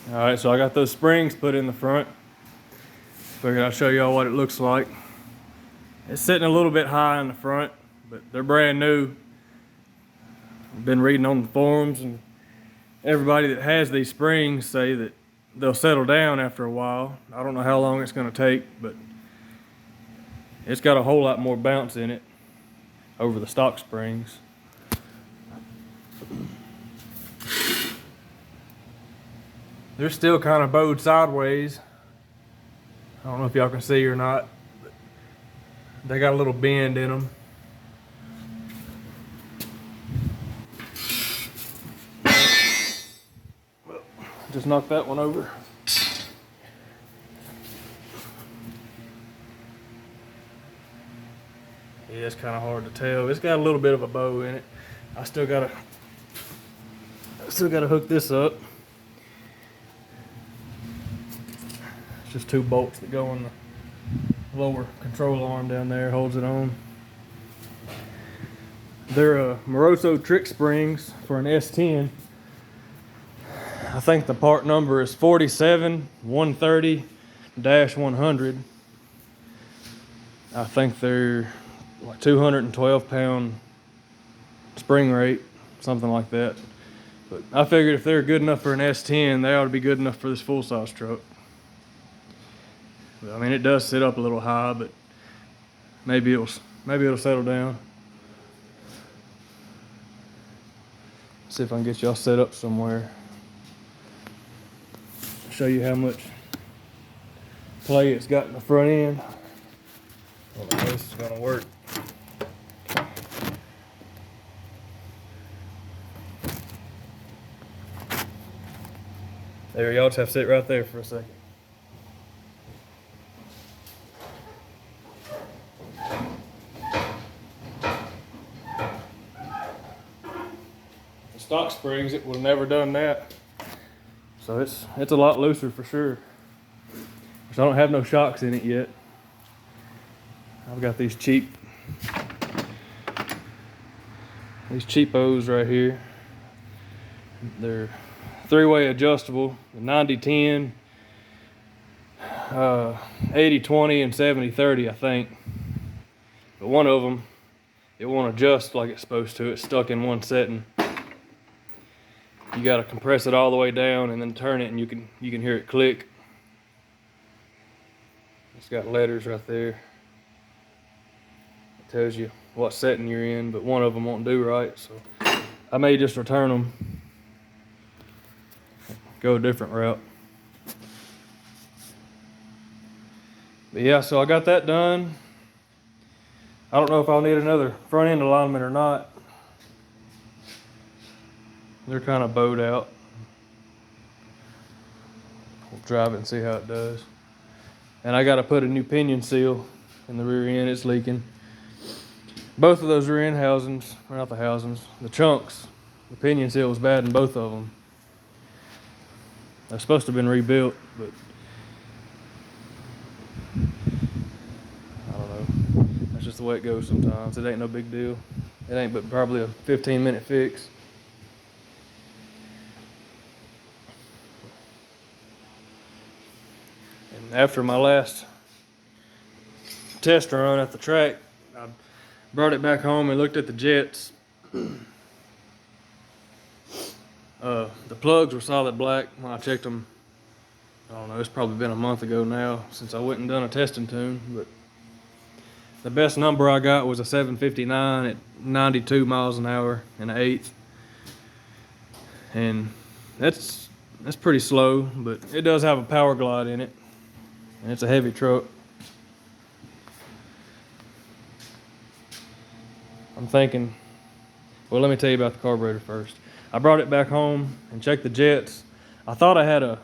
All right, so I got those springs put in the front. Figured I'll show y'all what it looks like. It's sitting a little bit high in the front, but they're brand new. I've been reading on the forums, and everybody that has these springs say that they'll settle down after a while. I don't know how long it's gonna take, but it's got a whole lot more bounce in it over the stock springs. They're still kind of bowed sideways. I don't know if y'all can see or not, but they got a little bend in them. Well, just knock that one over. Yeah, it's kind of hard to tell. It's got a little bit of a bow in it. I still gotta hook this up. It's just 2 bolts that go in the lower control arm down there, holds it on. They're Moroso trick springs for an S10. I think the part number is 47130-100. I think they're like 212 pound spring rate, something like that. But I figured if they're good enough for an S10, they ought to be good enough for this full-size truck. I mean, it does sit up a little high, but maybe it'll settle down. See if I can get y'all set up somewhere. Show you how much play it's got in the front end. I don't know how this is gonna work. There, y'all just have to sit right there for a second. The stock springs, it would have never done that. So it's a lot looser for sure. So I don't have no shocks in it yet. I've got these cheapos right here. They're 3-way adjustable, 90-10, 80-20, and 70-30, I think. But one of them, it won't adjust like it's supposed to. It's stuck in one setting. You gotta compress it all the way down and then turn it, and you can hear it click. It's got letters right there. It tells you what setting you're in, but one of them won't do right, so I may just return them. Go a different route. But yeah, so I got that done. I don't know if I'll need another front end alignment or not. They're kind of bowed out. We'll drive it and see how it does. And I got to put a new pinion seal in the rear end. It's leaking. Both of those rear end housings, or not the housings, the chunks, the pinion seal was bad in both of them. They're supposed to have been rebuilt, but I don't know. That's just the way it goes sometimes. It ain't no big deal. It ain't but probably a 15-minute fix. And after my last test run at the track, I brought it back home and looked at the jets. The plugs were solid black when I checked them. I don't know, it's probably been a month ago now since I went and done a testing tune, but the best number I got was a 759 at 92 miles an hour in an eighth. And that's pretty slow, but it does have a power glide in it, and it's a heavy truck. I'm thinking, well, let me tell you about the carburetor first. I brought it back home and checked the jets. I thought I had a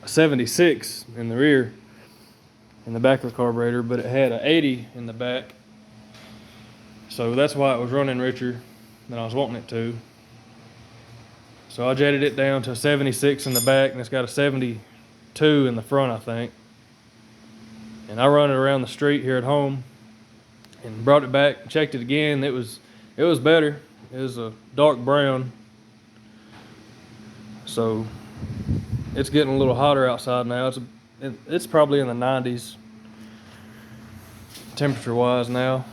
76 in the rear, in the back of the carburetor, but it had an 80 in the back. So that's why it was running richer than I was wanting it to. So I jetted it down to a 76 in the back, and it's got a 72 in the front, I think. And I run it around the street here at home and brought it back, checked it again. It was better. It was a dark brown. So it's getting a little hotter outside now. It's probably in the 90s temperature wise now,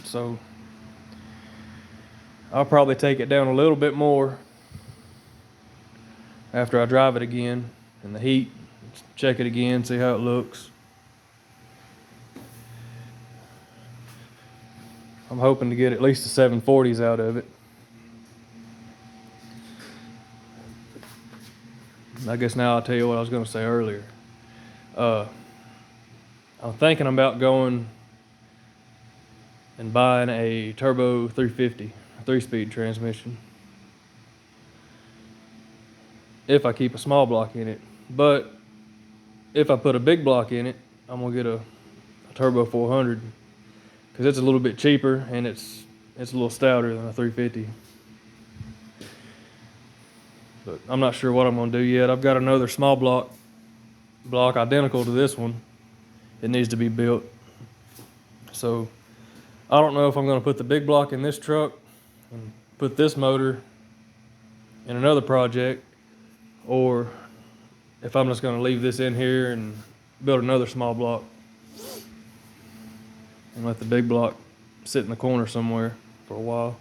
so I'll probably take it down a little bit more after I drive it again in the heat. Check it again, see how it looks. I'm hoping to get at least the 740s out of it. I guess now I'll tell you what I was going to say earlier. I'm thinking about going and buying a turbo 350, 3-speed transmission, if I keep a small block in it. But if I put a big block in it, I'm gonna get a turbo 400, because it's a little bit cheaper and it's a little stouter than a 350. But I'm not sure what I'm gonna do yet. I've got another small block identical to this one. It needs to be built. So I don't know if I'm gonna put the big block in this truck and put this motor in another project, or if I'm just gonna leave this in here and build another small block and let the big block sit in the corner somewhere for a while.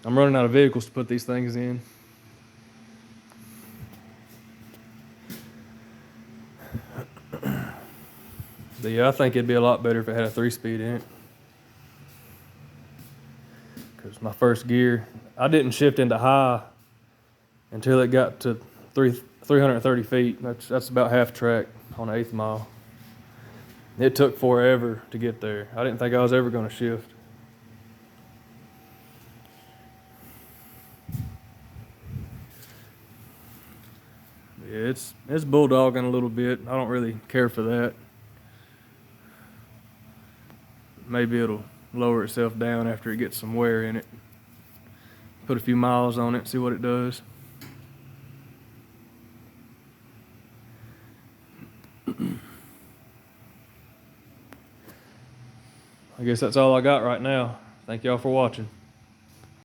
I'm running out of vehicles to put these things in. But yeah, I think it'd be a lot better if it had a 3-speed in it. Because my first gear, I didn't shift into high until it got to 330 feet. That's about half track on the 8th mile. It took forever to get there. I didn't think I was ever going to shift. Yeah, it's bulldogging a little bit. I don't really care for that. Maybe it'll lower itself down after it gets some wear in it. Put a few miles on it, see what it does. I guess that's all I got right now. Thank y'all for watching.